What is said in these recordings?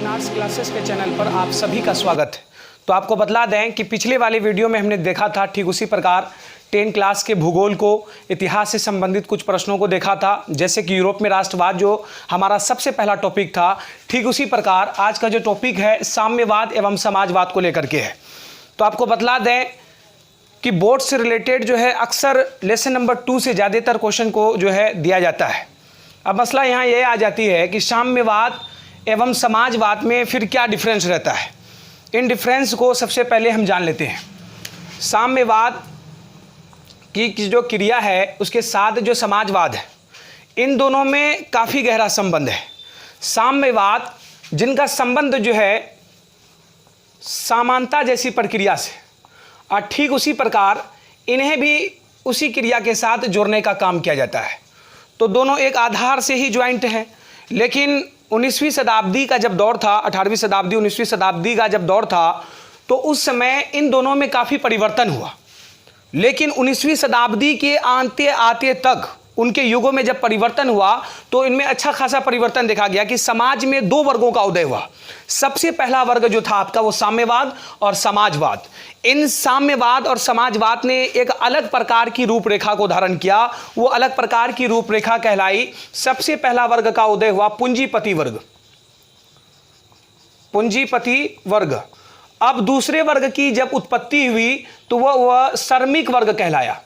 पवन arts classes के channel पर आप सभी का स्वागत है। तो आपको बतला दें कि पिछले वाले वीडियो में हमने देखा था ठीक उसी प्रकार 10 क्लास के भूगोल को, इतिहास से संबंधित कुछ प्रश्नों को देखा था, जैसे कि यूरोप में राष्ट्रवाद जो हमारा सबसे पहला टॉपिक था। ठीक उसी प्रकार आज का जो टॉपिक है साम्यवाद एवं समाजवाद को लेकर के है। तो आपको बतला दें कि बोर्ड से रिलेटेड जो है अक्सर लेसन नंबर 2 से ज़्यादातर क्वेश्चन को जो है दिया जाता है। अब मसला यहाँ ये आ जाती है कि साम्यवाद एवं समाजवाद में फिर क्या डिफरेंस रहता है। इन डिफरेंस को सबसे पहले हम जान लेते हैं। साम्यवाद की जो क्रिया है उसके साथ जो समाजवाद है, इन दोनों में काफ़ी गहरा संबंध है। साम्यवाद जिनका संबंध जो है समानता जैसी प्रक्रिया से, और ठीक उसी प्रकार इन्हें भी उसी क्रिया के साथ जोड़ने का काम किया जाता है। तो दोनों एक आधार से ही ज्वाइंट हैं। लेकिन 19वीं शताब्दी का जब दौर था, 18वीं शताब्दी 19वीं शताब्दी का जब दौर था, तो उस समय इन दोनों में काफ़ी परिवर्तन हुआ। लेकिन 19वीं शताब्दी के आते आते तक उनके युगों में जब परिवर्तन हुआ तो इनमें अच्छा खासा परिवर्तन देखा गया कि समाज में दो वर्गों का उदय हुआ। सबसे पहला वर्ग जो था आपका वो साम्यवाद और समाजवाद। इन साम्यवाद और समाजवाद ने एक अलग प्रकार की रूपरेखा को धारण किया। वो अलग प्रकार की रूपरेखा कहलाई। सबसे पहला वर्ग का उदय हुआ पूंजीपति वर्ग। पूंजीपति वर्ग। अब दूसरे वर्ग की जब उत्पत्ति हुई तो वह श्रमिक वर्ग कहलाया।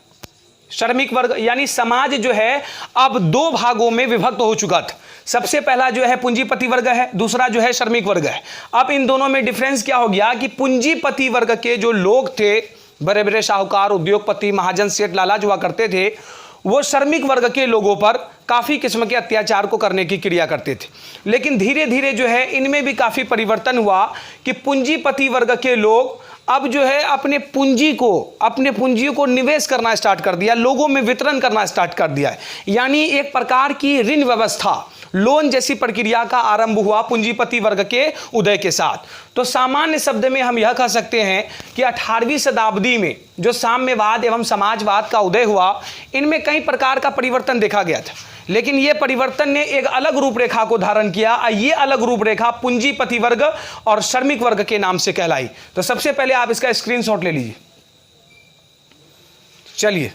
श्रमिक वर्ग यानी समाज जो है अब दो भागों में विभक्त हो चुका था। सबसे पहला जो है पूंजीपति वर्ग है, दूसरा जो है श्रमिक वर्ग है। अब इन दोनों में डिफरेंस क्या हो गया कि पूंजीपति वर्ग के जो लोग थे, बड़े बड़े साहूकार, उद्योगपति, महाजन, सेठ, लालाज हुआ करते थे, वो श्रमिक वर्ग के लोगों पर काफ़ी किस्म के अत्याचार को करने की क्रिया करते थे। लेकिन धीरे धीरे जो है इनमें भी काफ़ी परिवर्तन हुआ कि पूंजीपति वर्ग के लोग अब जो है अपने पूंजी को निवेश करना स्टार्ट कर दिया, लोगों में वितरण करना स्टार्ट कर दिया है। यानी एक प्रकार की ऋण व्यवस्था, लोन जैसी प्रक्रिया का आरंभ हुआ पूंजीपति वर्ग के उदय के साथ। तो सामान्य शब्द में हम यह कह सकते हैं कि 18वीं शताब्दी में जो साम्यवाद एवं समाजवाद का उदय हुआ, इनमें कई प्रकार का परिवर्तन देखा गया था। लेकिन यह परिवर्तन ने एक अलग रूपरेखा को धारण किया। ये अलग रूपरेखा पूंजीपति वर्ग और श्रमिक वर्ग के नाम से कहलाई। तो सबसे पहले आप इसका स्क्रीनशॉट ले लीजिए। चलिए,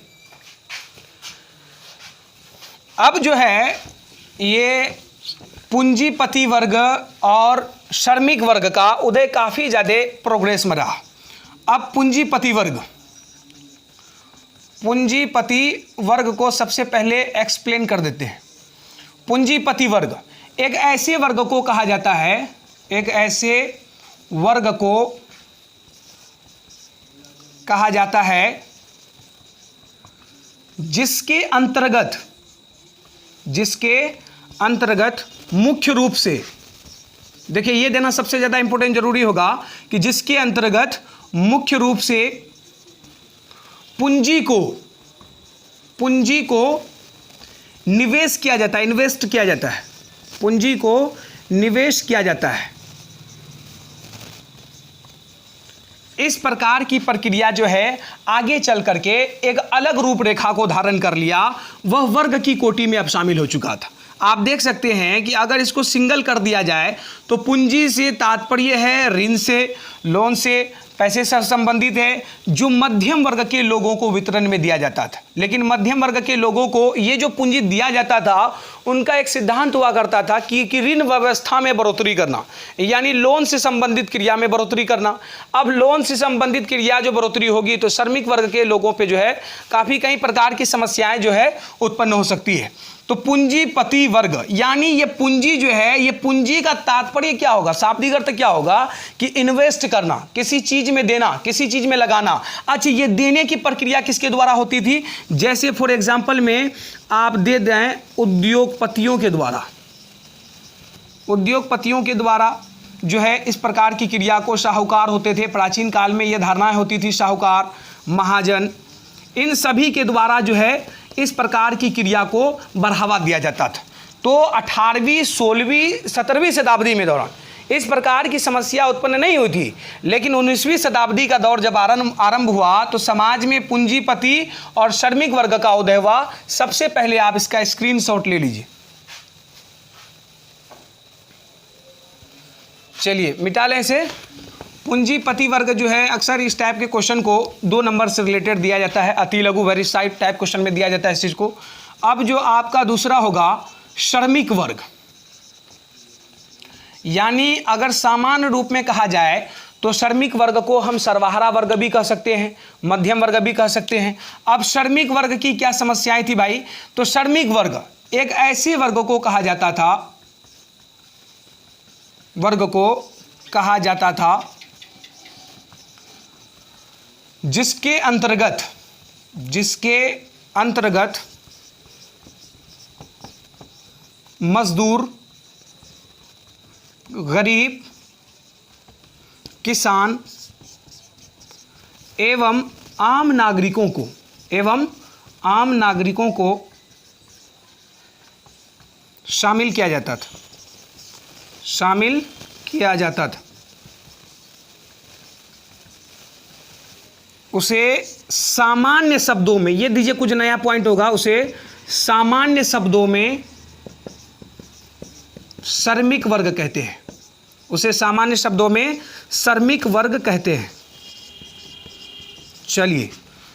अब जो है ये पूंजीपति वर्ग और श्रमिक वर्ग का उदय काफी ज्यादा प्रोग्रेस में रहा। अब पूंजीपति वर्ग को सबसे पहले एक्सप्लेन कर देते हैं। पूंजीपति वर्ग एक ऐसे वर्ग को कहा जाता है, एक ऐसे वर्ग को कहा जाता है जिसके अंतर्गत मुख्य रूप से, देखिए ये देना सबसे ज्यादा इंपॉर्टेंट जरूरी होगा कि जिसके अंतर्गत मुख्य रूप से पूंजी को निवेश किया जाता है, इन्वेस्ट किया जाता है, पूंजी को निवेश किया जाता है। इस प्रकार की प्रक्रिया जो है आगे चल करके एक अलग रूपरेखा को धारण कर लिया। वह वर्ग की कोटि में अब शामिल हो चुका था। आप देख सकते हैं कि अगर इसको सिंगल कर दिया जाए तो पूंजी से तात्पर्य है ऋण से, लोन से, पैसे से संबंधित है, जो मध्यम वर्ग के लोगों को वितरण में दिया जाता था। लेकिन मध्यम वर्ग के लोगों को ये जो पूंजी दिया जाता था, उनका एक सिद्धांत हुआ करता था कि ऋण व्यवस्था में बढ़ोतरी करना, यानी लोन से संबंधित क्रिया में बढ़ोतरी करना। अब लोन से संबंधित क्रिया जो बढ़ोतरी होगी तो श्रमिक वर्ग के लोगों पे जो है काफ़ी कई प्रकार की समस्याएं जो है उत्पन्न हो सकती है। तो पूंजीपति वर्ग यानी ये पूंजी जो है, ये पूंजी का तात्पर्य क्या होगा, शाब्दिक अर्थ क्या होगा कि इन्वेस्ट करना, किसी चीज में देना, किसी चीज में लगाना। अच्छा, ये देने की प्रक्रिया किसके द्वारा होती थी? जैसे फॉर एग्जांपल में आप दे दें उद्योगपतियों के द्वारा जो है इस प्रकार की क्रिया को साहूकार होते थे। प्राचीन काल में ये धारणाएं होती थी, साहूकार, महाजन, इन सभी के द्वारा जो है इस प्रकार की क्रिया को बढ़ावा दिया जाता था। तो 18वीं, 16वीं, 17वीं शताब्दी में दौरान इस प्रकार की समस्या उत्पन्न नहीं हुई थी। लेकिन 19वीं शताब्दी का दौर जब आरंभ हुआ तो समाज में पूंजीपति और श्रमिक वर्ग का उदय हुआ। सबसे पहले आप इसका स्क्रीनशॉट ले लीजिए। चलिए मिटा लें इसे। पूंजीपति वर्ग जो है अक्सर इस टाइप के क्वेश्चन को 2 नंबर से रिलेटेड दिया जाता है, अति लघु वेरी साइड टाइप क्वेश्चन में दिया जाता है इस चीज़ को। अब जो आपका दूसरा होगा श्रमिक वर्ग, यानी अगर सामान्य रूप में कहा जाए तो श्रमिक वर्ग को हम सर्वहारा वर्ग भी कह सकते हैं, मध्यम वर्ग भी कह सकते हैं। अब श्रमिक वर्ग की क्या समस्याएं थी भाई? तो श्रमिक वर्ग एक ऐसे वर्ग को कहा जाता था, जिसके अंतर्गत मजदूर, गरीब, किसान एवं आम नागरिकों को शामिल किया जाता था। उसे सामान्य शब्दों में, ये दीजिए कुछ नया पॉइंट होगा, उसे सामान्य शब्दों में श्रमिक वर्ग कहते हैं। उसे सामान्य शब्दों में श्रमिक वर्ग कहते हैं। चलिए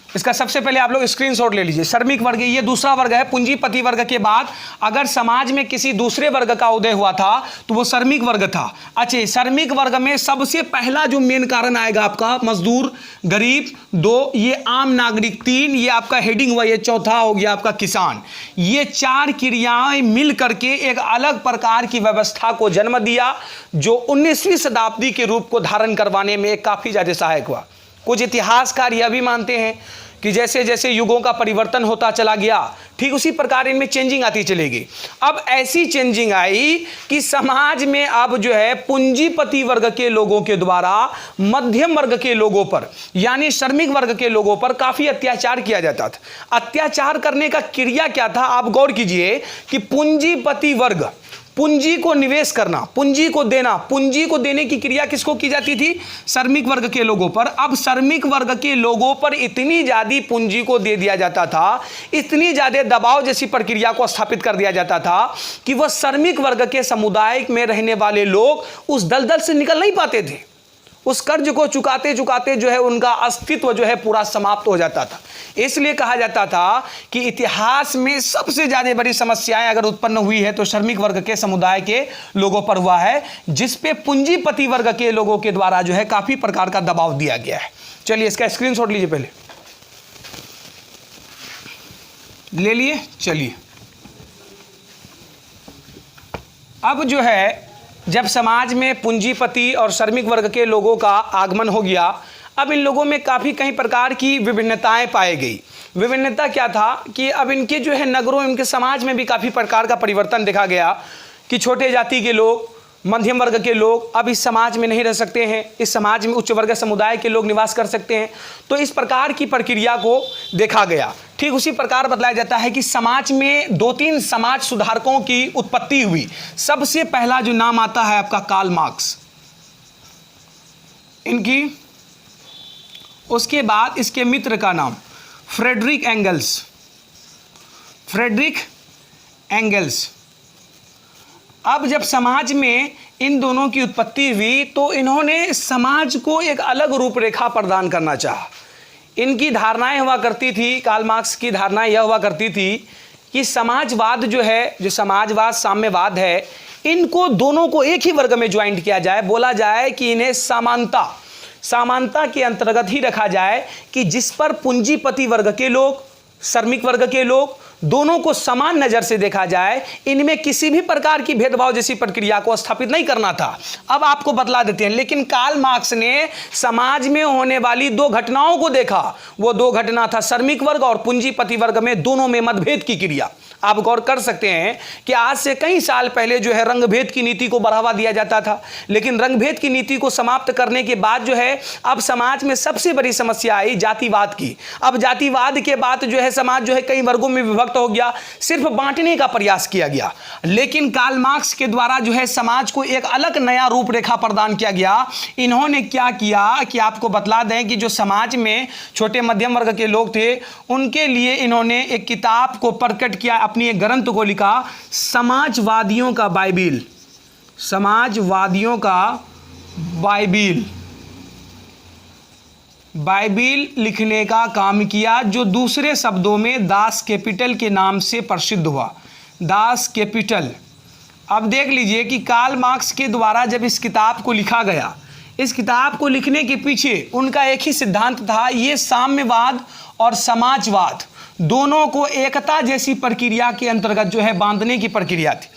इसका सबसे पहले आप लोग स्क्रीनशॉट ले लीजिए। श्रमिक वर्ग ये दूसरा वर्ग है। पूंजीपति वर्ग के बाद अगर समाज में किसी दूसरे वर्ग का उदय हुआ था तो वो श्रमिक वर्ग था। अच्छा, श्रमिक वर्ग में सबसे पहला जो मेन कारण आएगा आपका मजदूर, गरीब 2, ये आम नागरिक 3, ये आपका हेडिंग हुआ, ये चौथा हो गया आपका किसान। ये 4 क्रियाएं मिल करके एक अलग प्रकार की व्यवस्था को जन्म दिया जो 19वीं शताब्दी के रूप को धारण करवाने में काफी ज्यादा सहायक हुआ। कुछ इतिहासकार यह भी मानते हैं कि जैसे जैसे युगों का परिवर्तन होता चला गया, ठीक उसी प्रकार इनमें चेंजिंग आती चलेगी। अब ऐसी चेंजिंग आई कि समाज में अब जो है पूंजीपति वर्ग के लोगों के द्वारा मध्यम वर्ग के लोगों पर, यानी श्रमिक वर्ग के लोगों पर काफी अत्याचार किया जाता था। अत्याचार करने का क्रिया क्या था? आप गौर कीजिए कि पूंजीपति वर्ग, पूंजी को निवेश करना, पूंजी को देना, पूंजी को देने की क्रिया किसको की जाती थी? श्रमिक वर्ग के लोगों पर। अब श्रमिक वर्ग के लोगों पर इतनी ज्यादा पूंजी को दे दिया जाता था, इतनी ज्यादा दबाव जैसी प्रक्रिया को स्थापित कर दिया जाता था कि वह श्रमिक वर्ग के समुदाय में रहने वाले लोग उस दलदल से निकल नहीं पाते थे। उस कर्ज को चुकाते चुकाते जो है उनका अस्तित्व जो है पूरा समाप्त हो जाता था। इसलिए कहा जाता था कि इतिहास में सबसे ज्यादा बड़ी समस्याएं अगर उत्पन्न हुई है तो श्रमिक वर्ग के समुदाय के लोगों पर हुआ है, जिस पे पूंजीपति वर्ग के लोगों के द्वारा जो है काफी प्रकार का दबाव दिया गया है। चलिए इसका स्क्रीनशॉट लीजिए, पहले ले लिए। चलिए अब जो है जब समाज में पूंजीपति और श्रमिक वर्ग के लोगों का आगमन हो गया, अब इन लोगों में काफ़ी कई प्रकार की विभिन्नताएं पाई गई। विभिन्नता क्या था कि अब इनके जो है नगरों, इनके समाज में भी काफ़ी प्रकार का परिवर्तन देखा गया कि छोटे जाति के लोग, मध्यम वर्ग के लोग अब इस समाज में नहीं रह सकते हैं, इस समाज में उच्च वर्ग समुदाय के लोग निवास कर सकते हैं। तो इस प्रकार की प्रक्रिया को देखा गया। ठीक उसी प्रकार बतलाया जाता है कि समाज में 2-3 समाज सुधारकों की उत्पत्ति हुई। सबसे पहला जो नाम आता है आपका कार्ल मार्क्स, इनकी, उसके बाद इसके मित्र का नाम फ्रेडरिक एंगल्स। अब जब समाज में इन दोनों की उत्पत्ति हुई तो इन्होंने समाज को एक अलग रूपरेखा प्रदान करना चाहा। इनकी धारणाएं हुआ करती थी, कार्ल मार्क्स की धारणाएं यह हुआ करती थी कि समाजवाद जो है, जो समाजवाद साम्यवाद है, इनको दोनों को एक ही वर्ग में ज्वाइंट किया जाए। बोला जाए कि इन्हें समानता के अंतर्गत ही रखा जाए कि जिस पर पूंजीपति वर्ग के लोग, श्रमिक वर्ग के लोग दोनों को समान नजर से देखा जाए। इनमें किसी भी प्रकार की भेदभाव जैसी प्रक्रिया को स्थापित नहीं करना था। अब आपको बतला देते हैं, लेकिन कार्ल मार्क्स ने समाज में होने वाली 2 घटनाओं को देखा। वो 2 घटना था श्रमिक वर्ग और पूंजीपति वर्ग में दोनों में मतभेद की क्रिया। आप गौर कर सकते हैं कि आज से कई साल पहले जो है रंगभेद की नीति को बढ़ावा दिया जाता था, लेकिन रंगभेद की नीति को समाप्त करने के बाद जो है अब समाज में सबसे बड़ी समस्या आई जातिवाद की। अब जातिवाद के बाद जो है समाज जो है कई वर्गों में विभक्त हो गया, सिर्फ बांटने का प्रयास किया गया। लेकिन कार्ल मार्क्स के द्वारा जो है समाज को एक अलग नया रूपरेखा प्रदान किया गया। इन्होंने क्या किया कि आपको बतला दें कि जो समाज में छोटे मध्यम वर्ग के लोग थे उनके लिए इन्होंने एक किताब को प्रकट किया, अपनी एक ग्रंथ को लिखा, समाजवादियों का बाइबिल। समाजवादियों का बाइबिल, बाइबिल लिखने का काम किया, जो दूसरे शब्दों में दास कैपिटल के नाम से प्रसिद्ध हुआ, दास कैपिटल। अब देख लीजिए कि कार्ल मार्क्स के द्वारा जब इस किताब को लिखा गया, इस किताब को लिखने के पीछे उनका एक ही सिद्धांत था, ये साम्यवाद और समाजवाद दोनों को एकता जैसी प्रक्रिया के अंतर्गत जो है बांधने की प्रक्रिया थी।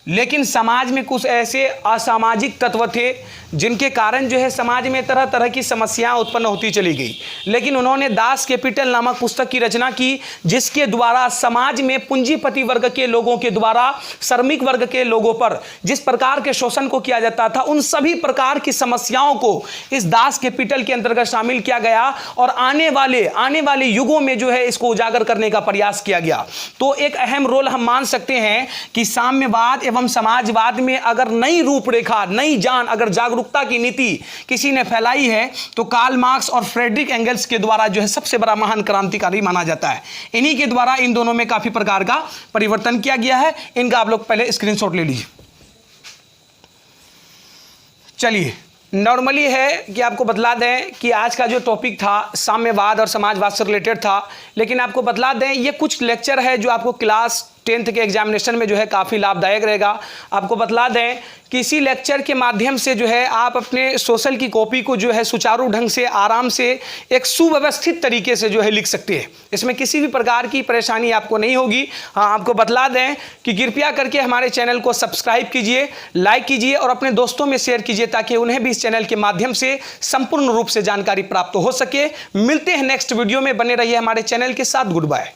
लेकिन समाज में कुछ ऐसे असामाजिक तत्व थे जिनके कारण जो है समाज में तरह तरह की समस्याएं उत्पन्न होती चली गई। लेकिन उन्होंने दास कैपिटल नामक पुस्तक की रचना की, जिसके द्वारा समाज में पूंजीपति वर्ग के लोगों के द्वारा श्रमिक वर्ग के लोगों पर जिस प्रकार के शोषण को किया जाता था, उन सभी प्रकार की समस्याओं को इस दास कैपिटल के अंतर्गत शामिल किया गया और आने वाले युगों में जो है इसको उजागर करने का प्रयास किया गया। तो एक अहम रोल हम मान सकते हैं कि साम्यवाद एवं समाजवाद में अगर नई रूपरेखा, नई जान, अगर जागरूकता की नीति किसी ने फैलाई है तो कार्ल मार्क्स और फ्रेडरिक एंगल्स के द्वारा जो है सबसे बड़ा महान क्रांतिकारी माना जाता है। इन्हीं के द्वारा इन दोनों में काफी प्रकार का परिवर्तन किया गया है। इनका आप लोग पहले स्क्रीनशॉट ले लीजिए। चलिए, नॉर्मली है कि आपको बतला दें कि आज का जो टॉपिक था साम्यवाद और समाजवाद से रिलेटेड था, लेकिन आपको बतला दें ये कुछ लेक्चर है जो आपको क्लास 10th के एग्जामिनेशन में जो है काफ़ी लाभदायक रहेगा। आपको बतला दें कि इसी लेक्चर के माध्यम से जो है आप अपने सोशल की कॉपी को जो है सुचारू ढंग से, आराम से, एक सुव्यवस्थित तरीके से जो है लिख सकते हैं। इसमें किसी भी प्रकार की परेशानी आपको नहीं होगी। हाँ, आपको बतला दें कि कृपया करके हमारे चैनल को सब्सक्राइब कीजिए, लाइक कीजिए और अपने दोस्तों में शेयर कीजिए ताकि उन्हें भी इस चैनल के माध्यम से संपूर्ण रूप से जानकारी प्राप्त हो सके। मिलते हैं नेक्स्ट वीडियो में, बने रहिए हमारे चैनल के साथ। Good bye.